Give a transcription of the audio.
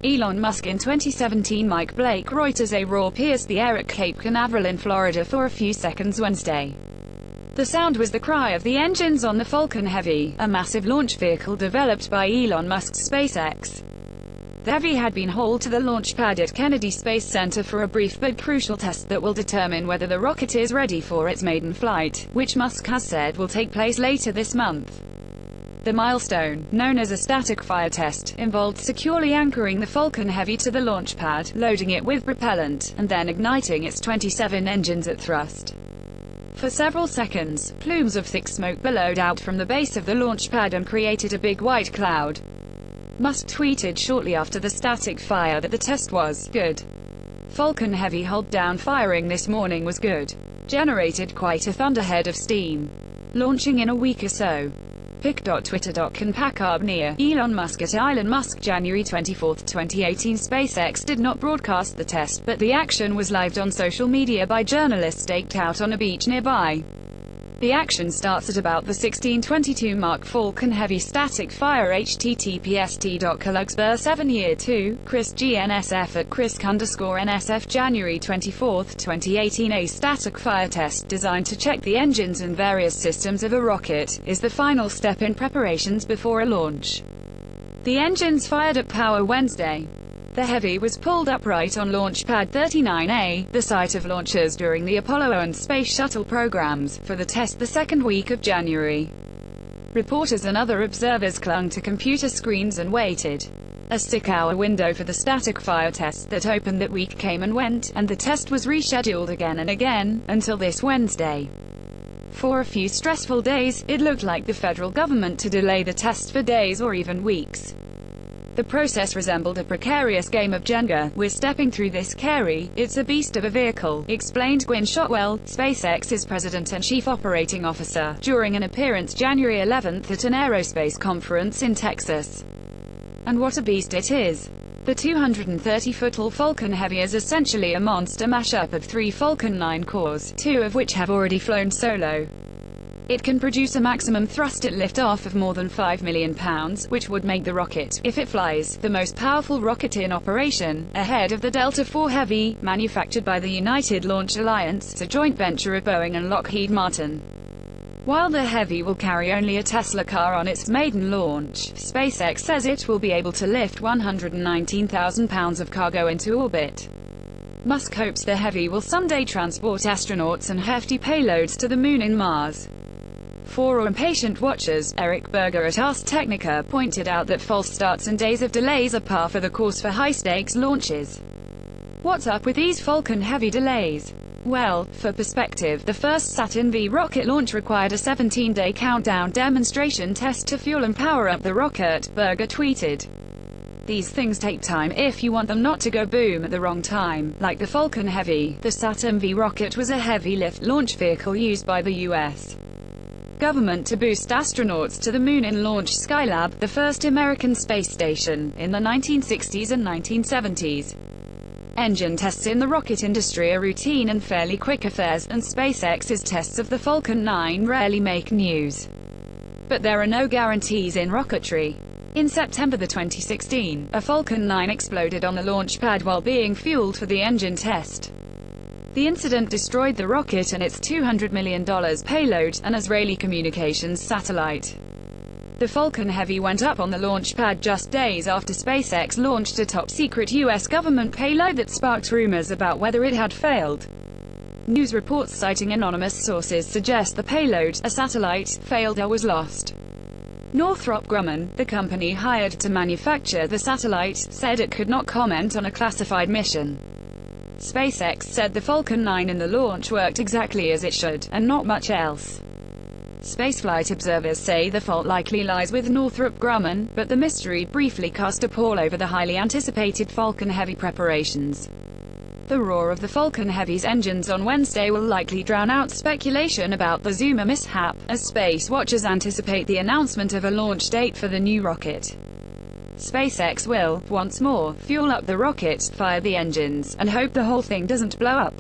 Elon Musk in 2017. Mike Blake. Reuters. A roar pierced the air at Cape Canaveral in Florida for a few seconds Wednesday. The sound was the cry of the engines on the Falcon Heavy, a massive launch vehicle developed by Elon Musk's SpaceX. The Heavy had been hauled to the launch pad at Kennedy Space Center for a brief but crucial test that will determine whether the rocket is ready for its maiden flight, which Musk has said will take place later this month. The milestone, known as a static fire test, involved securely anchoring the Falcon Heavy to the launch pad, loading it with propellant, and then igniting its 27 engines at thrust. For several seconds, plumes of thick smoke billowed out from the base of the launch pad and created a big white cloud. Musk tweeted shortly after the static fire that the test was good. Falcon Heavy hold down firing this morning was good. Generated quite a thunderhead of steam. Launching in a week or so. Pic.twitter.com Packard near Elon Musk at Elon Musk January 24, 2018. SpaceX did not broadcast the test, but the action was lived on social media by journalists staked out on a beach nearby. The action starts at about the 16:22 mark. Falcon Heavy static fire. https://t.colugsburr 7 Year 2, Chris GNSF at Chris_NSF January 24, 2018. A static fire test, designed to check the engines and various systems of a rocket, is the final step in preparations before a launch. The engines fired up power Wednesday. The Heavy was pulled upright on Launch Pad 39A, the site of launches during the Apollo and Space Shuttle programs, for the test the second week of January. Reporters and other observers clung to computer screens and waited. A 6-hour window for the static fire test that opened that week came and went, and the test was rescheduled again and again, until this Wednesday. For a few stressful days, it looked like the federal government to delay the test for days or even weeks. The process resembled a precarious game of Jenga. "We're stepping through this, Kerry. It's a beast of a vehicle," explained Gwynne Shotwell, SpaceX's president and chief operating officer, during an appearance January 11 at an aerospace conference in Texas. "And what a beast it is. The 230-foot-tall Falcon Heavy is essentially a monster mashup of 3 Falcon 9 cores, 2 of which have already flown solo. It can produce a maximum thrust at liftoff of more than 5 million pounds, which would make the rocket, if it flies, the most powerful rocket in operation, ahead of the Delta IV Heavy, manufactured by the United Launch Alliance, a joint venture of Boeing and Lockheed Martin. While the Heavy will carry only a Tesla car on its maiden launch, SpaceX says it will be able to lift 119,000 pounds of cargo into orbit. Musk hopes the Heavy will someday transport astronauts and hefty payloads to the Moon and Mars. For impatient watchers, Eric Berger at Ars Technica pointed out that false starts and days of delays are par for the course for high-stakes launches. What's up with these Falcon Heavy delays? Well, for perspective, the first Saturn V rocket launch required a 17-day countdown demonstration test to fuel and power up the rocket, Berger tweeted. These things take time if you want them not to go boom at the wrong time. Like the Falcon Heavy, the Saturn V rocket was a heavy-lift launch vehicle used by the U.S. government to boost astronauts to the Moon and launch Skylab, the first American space station, in the 1960s and 1970s. Engine tests in the rocket industry are routine and fairly quick affairs, and SpaceX's tests of the Falcon 9 rarely make news. But there are no guarantees in rocketry. In September 2016, a Falcon 9 exploded on the launch pad while being fueled for the engine test. The incident destroyed the rocket and its $200 million payload, an Israeli communications satellite. The Falcon Heavy went up on the launch pad just days after SpaceX launched a top-secret U.S. government payload that sparked rumors about whether it had failed. News reports citing anonymous sources suggest the payload, a satellite, failed or was lost. Northrop Grumman, the company hired to manufacture the satellite, said it could not comment on a classified mission. SpaceX said the Falcon 9 in the launch worked exactly as it should, and not much else. Spaceflight observers say the fault likely lies with Northrop Grumman, but the mystery briefly cast a pall over the highly anticipated Falcon Heavy preparations. The roar of the Falcon Heavy's engines on Wednesday will likely drown out speculation about the Zuma mishap, as space watchers anticipate the announcement of a launch date for the new rocket. SpaceX will, once more, fuel up the rocket, fire the engines, and hope the whole thing doesn't blow up.